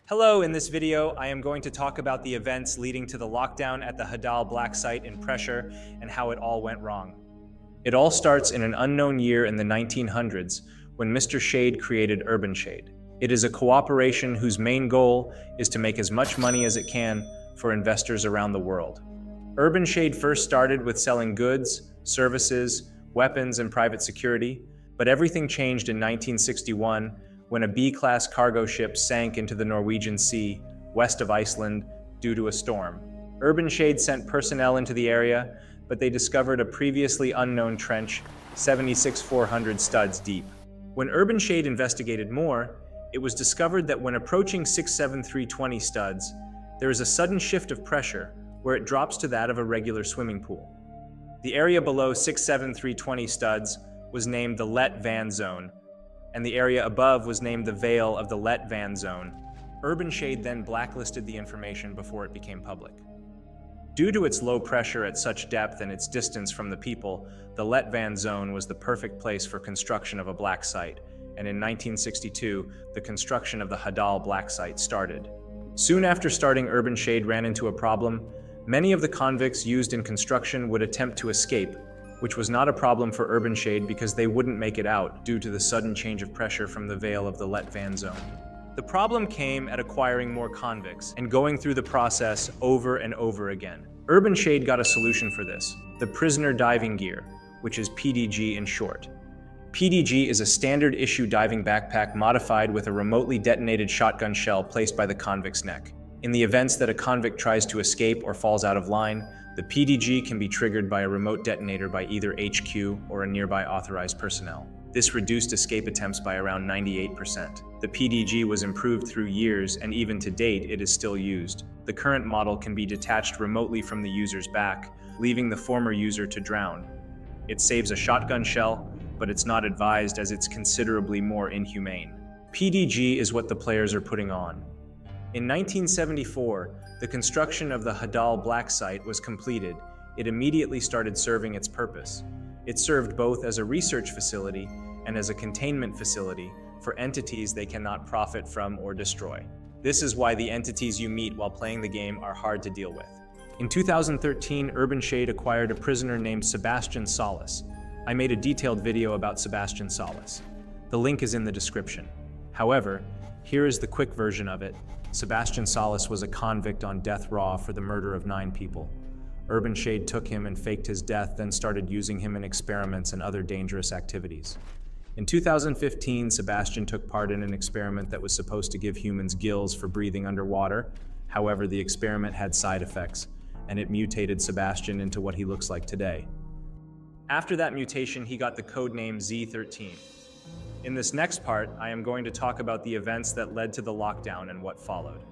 Hello, in this video, I am going to talk about the events leading to the lockdown at the Hadal Black site in Pressure and how it all went wrong. It all starts in an unknown year in the 1900s when Mr. Shade created Urbanshade. It is a cooperation whose main goal is to make as much money as it can for investors around the world. Urbanshade first started with selling goods, services, weapons, and private security, but everything changed in 1961 when a B-class cargo ship sank into the Norwegian Sea, west of Iceland, due to a storm. Urbanshade sent personnel into the area, but they discovered a previously unknown trench, 76,400 studs deep. When Urbanshade investigated more, it was discovered that when approaching 67320 studs, there is a sudden shift of pressure where it drops to that of a regular swimming pool. The area below 67320 studs was named the Let Van Zone, and the area above was named the Vale of the Let Van Zone. Urbanshade then blacklisted the information before it became public. Due to its low pressure at such depth and its distance from the people, the Let Van Zone was the perfect place for construction of a black site, and in 1962, the construction of the Hadal Black site started. Soon after starting, Urbanshade ran into a problem. Many of the convicts used in construction would attempt to escape, which was not a problem for Urbanshade because they wouldn't make it out due to the sudden change of pressure from the Vale of the Let Van Zone. The problem came at acquiring more convicts and going through the process over and over again. Urbanshade got a solution for this: the prisoner diving gear, which is PDG in short. PDG is a standard issue diving backpack modified with a remotely detonated shotgun shell placed by the convict's neck. In the events that a convict tries to escape or falls out of line, the PDG can be triggered by a remote detonator by either HQ or a nearby authorized personnel. This reduced escape attempts by around 98%. The PDG was improved through years, and even to date, it is still used. The current model can be detached remotely from the user's back, leaving the former user to drown. It saves a shotgun shell, but it's not advised as it's considerably more inhumane. PDG is what the players are putting on. In 1974, the construction of the Hadal Black site was completed. It immediately started serving its purpose. It served both as a research facility and as a containment facility for entities they cannot profit from or destroy. This is why the entities you meet while playing the game are hard to deal with. In 2013, Urbanshade acquired a prisoner named Sebastian Solace. I made a detailed video about Sebastian Solace. The link is in the description. However, here is the quick version of it. Sebastian Solace was a convict on death row for the murder of 9 people. Urbanshade took him and faked his death, then started using him in experiments and other dangerous activities. In 2015, Sebastian took part in an experiment that was supposed to give humans gills for breathing underwater. However, the experiment had side effects, and it mutated Sebastian into what he looks like today. After that mutation, he got the codename Z13. In this next part, I am going to talk about the events that led to the lockdown and what followed.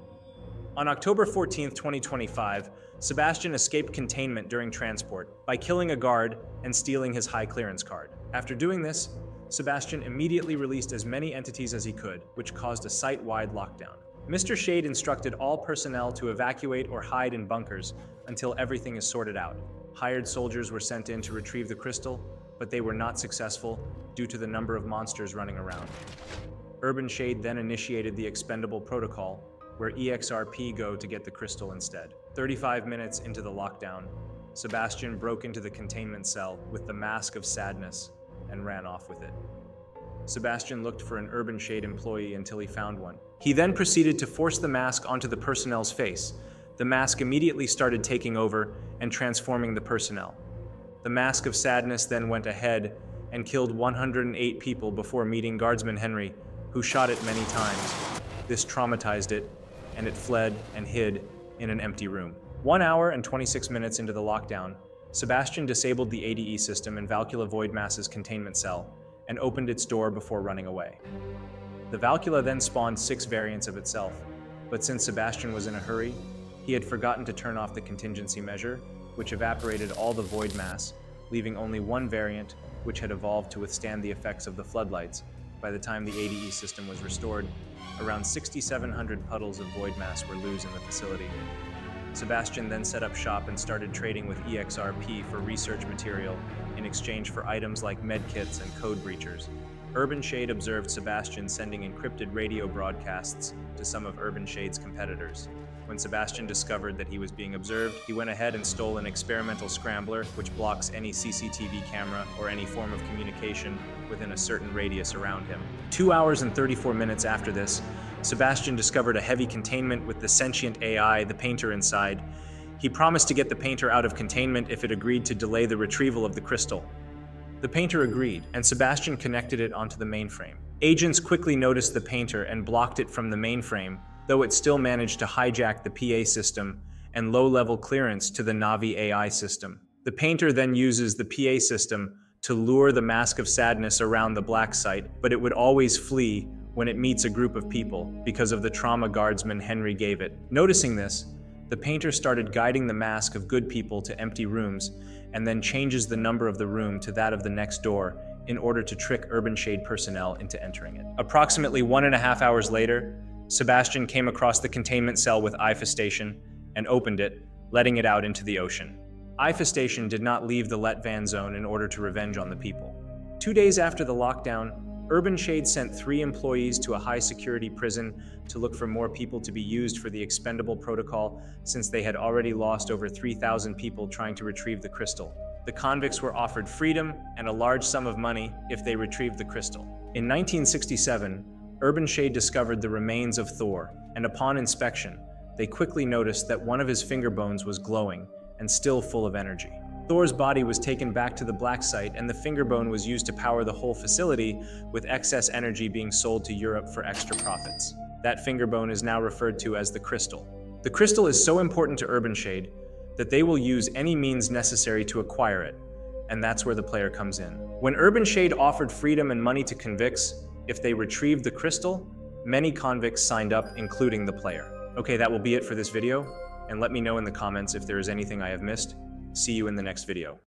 On October 14, 2025, Sebastian escaped containment during transport by killing a guard and stealing his high clearance card. After doing this, Sebastian immediately released as many entities as he could, which caused a site-wide lockdown. Mr. Shade instructed all personnel to evacuate or hide in bunkers until everything is sorted out. Hired soldiers were sent in to retrieve the crystal, but they were not successful due to the number of monsters running around. Urbanshade then initiated the Expendable Protocol, where EXR-P go to get the crystal instead. 35 minutes into the lockdown, Sebastian broke into the containment cell with the mask of sadness and ran off with it. Sebastian looked for an Urbanshade employee until he found one. He then proceeded to force the mask onto the personnel's face. The mask immediately started taking over and transforming the personnel. The mask of sadness then went ahead and killed 108 people before meeting Guardsman Henry, who shot it many times. This traumatized it, and it fled and hid in an empty room. 1 hour and 26 minutes into the lockdown, Sebastian disabled the ADE system in Valkula Voidmass's containment cell and opened its door before running away. The Valkula then spawned 6 variants of itself, but since Sebastian was in a hurry, he had forgotten to turn off the contingency measure, which evaporated all the void mass, leaving only 1 variant, which had evolved to withstand the effects of the floodlights. By the time the ADE system was restored, around 6,700 puddles of void mass were loose in the facility. Sebastian then set up shop and started trading with EXR-P for research material in exchange for items like medkits and code breachers. Urbanshade observed Sebastian sending encrypted radio broadcasts to some of Urbanshade's competitors. When Sebastian discovered that he was being observed, he went ahead and stole an experimental scrambler which blocks any CCTV camera or any form of communication within a certain radius around him. 2 hours and 34 minutes after this, Sebastian discovered a heavy containment with the sentient AI, the Painter, inside. He promised to get the Painter out of containment if it agreed to delay the retrieval of the crystal. The Painter agreed, and Sebastian connected it onto the mainframe. Agents quickly noticed the Painter and blocked it from the mainframe, though it still managed to hijack the PA system and low-level clearance to the Navi AI system. The Painter then uses the PA system to lure the Mask of Sadness around the black site, but it would always flee when it meets a group of people because of the trauma Guardsman Henry gave it. Noticing this, the Painter started guiding the mask of good people to empty rooms and then changes the number of the room to that of the next door in order to trick Urbanshade personnel into entering it. Approximately 1.5 hours later, Sebastian came across the containment cell with eyefestation and opened it, letting it out into the ocean. Eyefestation did not leave the Letvan zone in order to revenge on the people. 2 days after the lockdown, Urbanshade sent 3 employees to a high-security prison to look for more people to be used for the expendable protocol, since they had already lost over 3,000 people trying to retrieve the crystal. The convicts were offered freedom and a large sum of money if they retrieved the crystal. In 1967, Urbanshade discovered the remains of Thor, and upon inspection, they quickly noticed that one of his finger bones was glowing and still full of energy. Thor's body was taken back to the black site, and the finger bone was used to power the whole facility, with excess energy being sold to Europe for extra profits. That finger bone is now referred to as the crystal. The crystal is so important to Urbanshade that they will use any means necessary to acquire it, and that's where the player comes in. When Urbanshade offered freedom and money to convicts if they retrieved the crystal, many convicts signed up, including the player. Okay, that will be it for this video, and let me know in the comments if there is anything I have missed. See you in the next video.